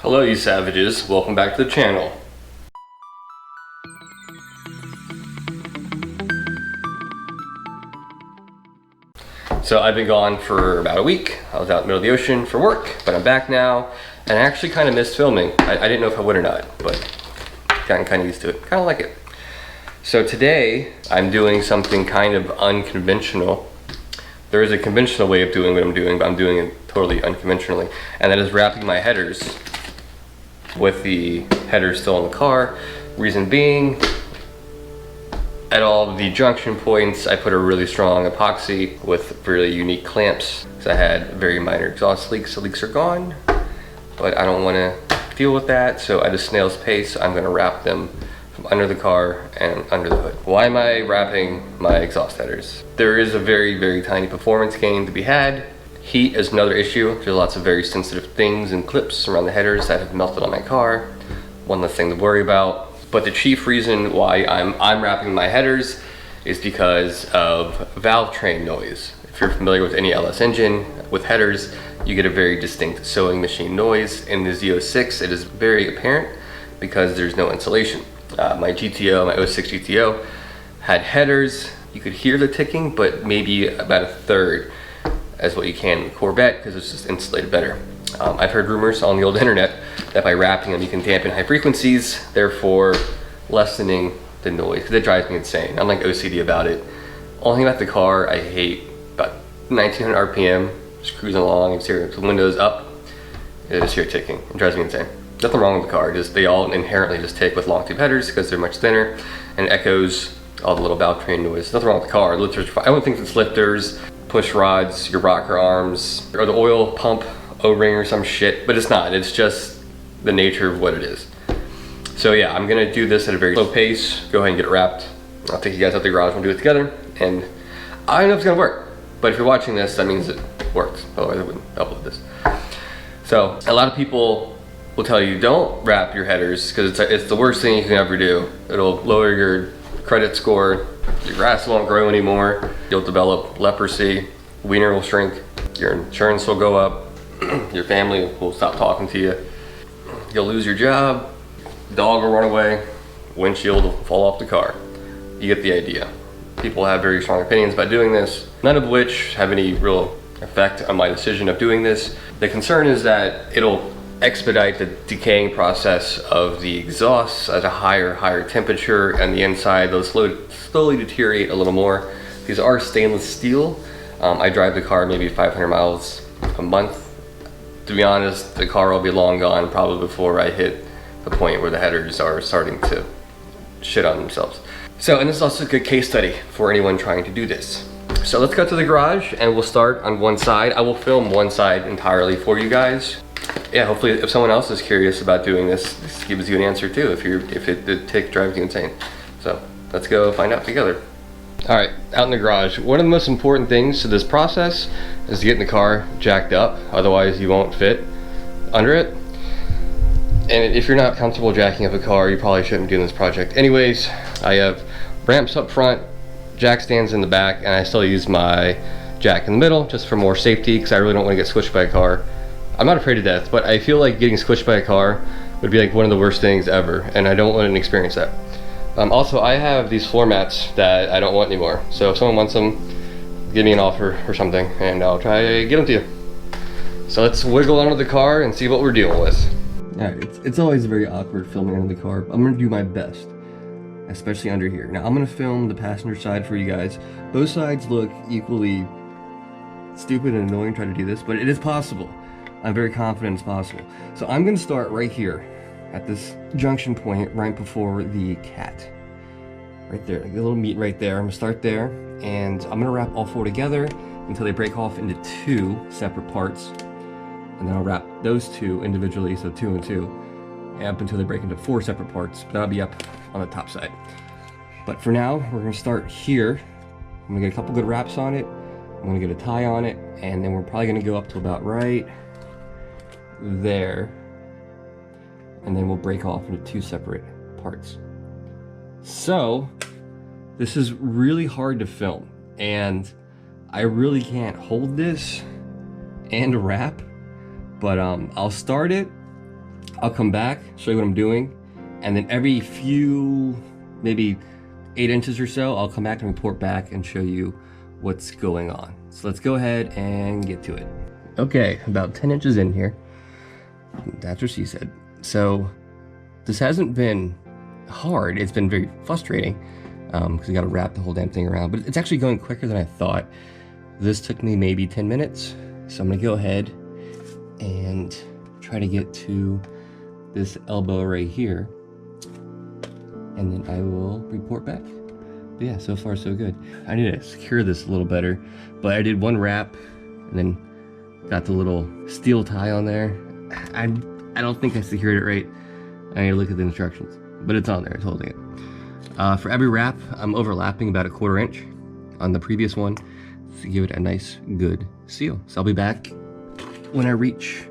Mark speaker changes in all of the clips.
Speaker 1: Hello you savages, welcome back to the channel. So I've been gone for about a week. I was out in the middle of the ocean for work, but I'm back now, and I actually kind of missed filming. I didn't know if I would or not, but gotten kind of used to it. Kind of like it. So today, I'm doing something kind of unconventional. There is a conventional way of doing what I'm doing, but I'm doing it totally unconventionally, and that is wrapping my headers with the headers still in the car. Reason being, at all of the junction points, I put a really strong epoxy with really unique clamps. So I had very minor exhaust leaks. The leaks are gone, but I don't want to deal with that. So at a snail's pace, I'm going to wrap them from under the car and under the hood. Why am I wrapping my exhaust headers? There is a very, very tiny performance gain to be had. Heat is another issue. There's lots of very sensitive things and clips around the headers that have melted on my car. One less thing to worry about. But the chief reason why I'm wrapping my headers is because of valve train noise. If you're familiar with any LS engine with headers, you get a very distinct sewing machine noise. In the Z06, it is very apparent because there's no insulation. My GTO, my 06 GTO, had headers. You could hear the ticking, but maybe about a third as what you can in the Corvette because it's just insulated better. I've heard rumors on the old internet that by wrapping them you can dampen high frequencies, therefore lessening the noise, because it drives me insane. I'm like OCD about it. Only thing about the car I hate, about 1900 RPM, just cruising along and hear the windows up, I just hear ticking. It drives me insane. Nothing wrong with the car, just they all inherently just tick with long tube headers because they're much thinner and it echoes all the little valve train noise. Nothing wrong with the car. I don't think it's lifters, push rods, your rocker arms, or the oil pump O-ring or some shit, but it's not. It's just the nature of what it is. So yeah, I'm gonna do this at a very slow pace. Go ahead and get it wrapped. I'll take you guys out the garage and we'll do it together. And I don't know if it's gonna work, but if you're watching this, that means it works. Otherwise I wouldn't upload this. So a lot of people will tell you don't wrap your headers because it's the worst thing you can ever do. It'll lower your credit score, your grass won't grow anymore, you'll develop leprosy, wiener will shrink, your insurance will go up, your family will stop talking to you, you'll lose your job, dog will run away, windshield will fall off the car. You get the idea. People have very strong opinions about doing this, none of which have any real effect on my decision of doing this. The concern is that it'll expedite the decaying process of the exhausts at a higher temperature, and the inside those slowly deteriorate a little more. These are stainless steel. I drive the car maybe 500 miles a month. To be honest, the car will be long gone probably before I hit the point where the headers are starting to shit on themselves. So, and this is also a good case study for anyone trying to do this. So let's go to the garage and we'll start on one side. I will film one side entirely for you guys. Yeah, hopefully if someone else is curious about doing this, this gives you an answer too if the tick drives you insane. So let's go find out together. All right, out in the garage. One of the most important things to this process is to get in the car jacked up, otherwise you won't fit under it. And if you're not comfortable jacking up a car, you probably shouldn't be doing this project. Anyways, I have ramps up front, jack stands in the back, and I still use my jack in the middle just for more safety because I really don't want to get squished by a car. I'm not afraid of death, but I feel like getting squished by a car would be like one of the worst things ever, and I don't want to experience that. Also, I have these floor mats that I don't want anymore, so if someone wants them, give me an offer or something, and I'll try to get them to you. So let's wiggle under the car and see what we're dealing with. Alright, it's always very awkward filming under the car, but I'm going to do my best, especially under here. Now, I'm going to film the passenger side for you guys. Both sides look equally stupid and annoying trying to do this, but it is possible. I'm very confident it's possible. So I'm going to start right here at this junction point right before the cat. Right there, a little meat right there. I'm going to start there, and I'm going to wrap all four together until they break off into two separate parts. And then I'll wrap those two individually, so 2 and 2, up until they break into 4 separate parts. But that'll be up on the top side. But for now, we're going to start here. I'm going to get a couple good wraps on it. I'm going to get a tie on it, and then we're probably going to go up to about right there, and then we'll break off into 2 separate parts. So this is really hard to film, and I really can't hold this and wrap, but I'll start it I'll come back, show you what I'm doing, and then every few, maybe 8 inches or so, I'll come back and report back and show you what's going on. So let's go ahead and get to it. Okay, about 10 inches in here. That's what she said. So this hasn't been hard. It's been very frustrating because you got to wrap the whole damn thing around, but it's actually going quicker than I thought. This took me maybe 10 minutes. So I'm gonna go ahead and try to get to this elbow right here, and then I will report back. But yeah, so far so good. I need to secure this a little better, but I did one wrap and then got the little steel tie on there. I don't think I secured it right. I need to look at the instructions, but it's on there, it's holding it. For every wrap, I'm overlapping about 1/4 inch on the previous one to give it a nice, good seal. So I'll be back when I reach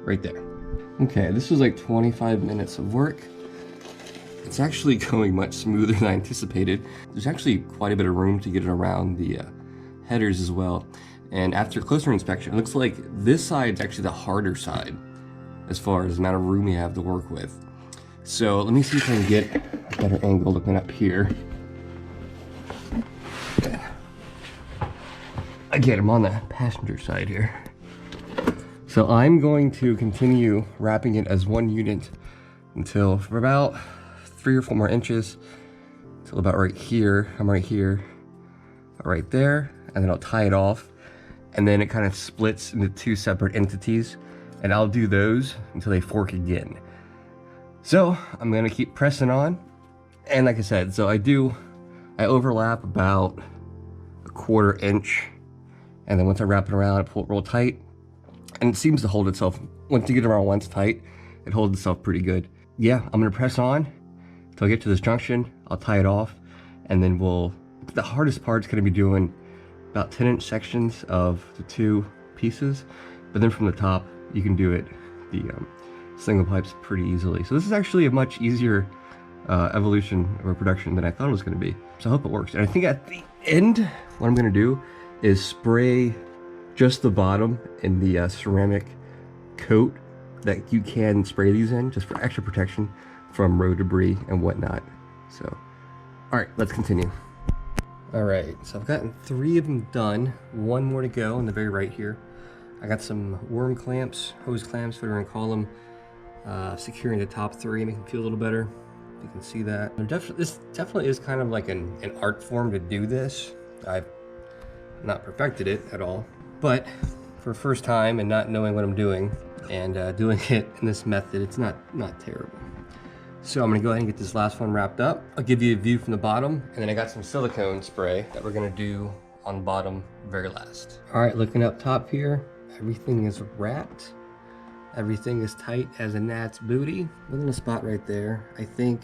Speaker 1: right there. Okay, this was like 25 minutes of work. It's actually going much smoother than I anticipated. There's actually quite a bit of room to get it around the headers as well. And after closer inspection, it looks like this side's actually the harder side as far as the amount of room you have to work with. So let me see if I can get a better angle looking up here. Again, I'm on the passenger side here. So I'm going to continue wrapping it as one unit until for about 3 or 4 more inches, till about right here. I'm right here, right there, and then I'll tie it off, and then it kind of splits into 2 separate entities, and I'll do those until they fork again. So I'm gonna keep pressing on, and like I said, so I overlap about 1/4 inch, and then once I wrap it around, I pull it real tight, and it seems to hold itself. Once you get around once tight, it holds itself pretty good. Yeah, I'm gonna press on till I get to this junction. I'll tie it off, and then the hardest part's gonna be doing about 10-inch sections of the 2 pieces, but then from the top, you can do it, the single pipes, pretty easily. So this is actually a much easier evolution or production than I thought it was gonna be. So I hope it works. And I think at the end, what I'm gonna do is spray just the bottom in the ceramic coat that you can spray these in, just for extra protection from road debris and whatnot. So, all right, let's continue. All right, so I've gotten 3 of them done. 1 more to go on the very right here. I got some worm clamps, hose clamps, whatever you want to call them, securing the top 3, making them feel a little better. You can see that. This definitely is kind of like an art form to do this. I've not perfected it at all, but for first time and not knowing what I'm doing and doing it in this method, it's not terrible. So I'm gonna go ahead and get this last one wrapped up. I'll give you a view from the bottom, and then I got some silicone spray that we're gonna do on the bottom very last. All right, looking up top here, everything is wrapped. Everything is tight as a gnat's booty. Within a spot right there. I think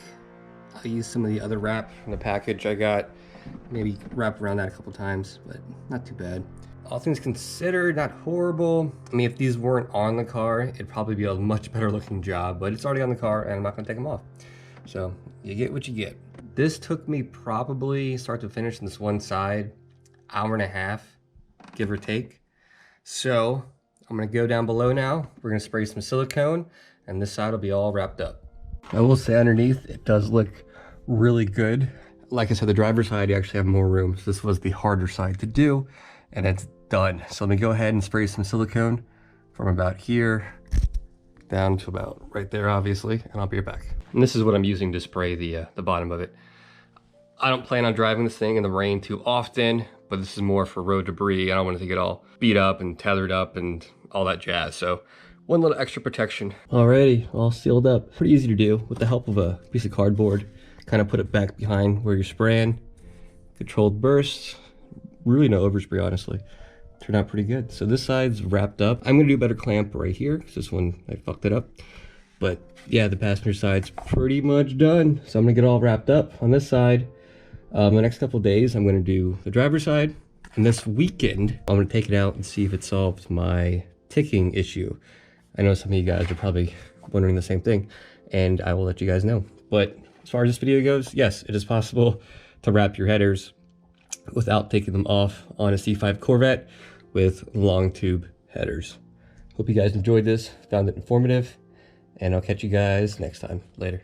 Speaker 1: I'll use some of the other wrap from the package I got. Maybe wrap around that a couple times, but not too bad. All things considered, not horrible. I mean, if these weren't on the car, it'd probably be a much better looking job, but it's already on the car and I'm not gonna take them off. So you get what you get. This took me probably start to finish on this one side, 1.5 hours, give or take. So I'm gonna go down below now. We're gonna spray some silicone and this side will be all wrapped up. I will say underneath, it does look really good. Like I said, the driver's side, you actually have more room. So this was the harder side to do, and it's done. So let me go ahead and spray some silicone from about here down to about right there, obviously, and I'll be right back. And this is what I'm using to spray the bottom of it. I don't plan on driving this thing in the rain too often, but this is more for road debris. I don't want it to get all beat up and tethered up and all that jazz. So one little extra protection. Alrighty, all sealed up. Pretty easy to do with the help of a piece of cardboard. Kind of put it back behind where you're spraying. Controlled bursts. Really no overspray, honestly. Turned out pretty good. So this side's wrapped up. I'm gonna do a better clamp right here because this one, I fucked it up. But yeah, the passenger side's pretty much done. So I'm gonna get all wrapped up on this side. The next couple of days, I'm gonna do the driver's side. And this weekend, I'm gonna take it out and see if it solves my ticking issue. I know some of you guys are probably wondering the same thing, and I will let you guys know. But as far as this video goes, yes, it is possible to wrap your headers without taking them off on a C5 Corvette with long tube headers. Hope you guys enjoyed this, found it informative, and I'll catch you guys next time. Later.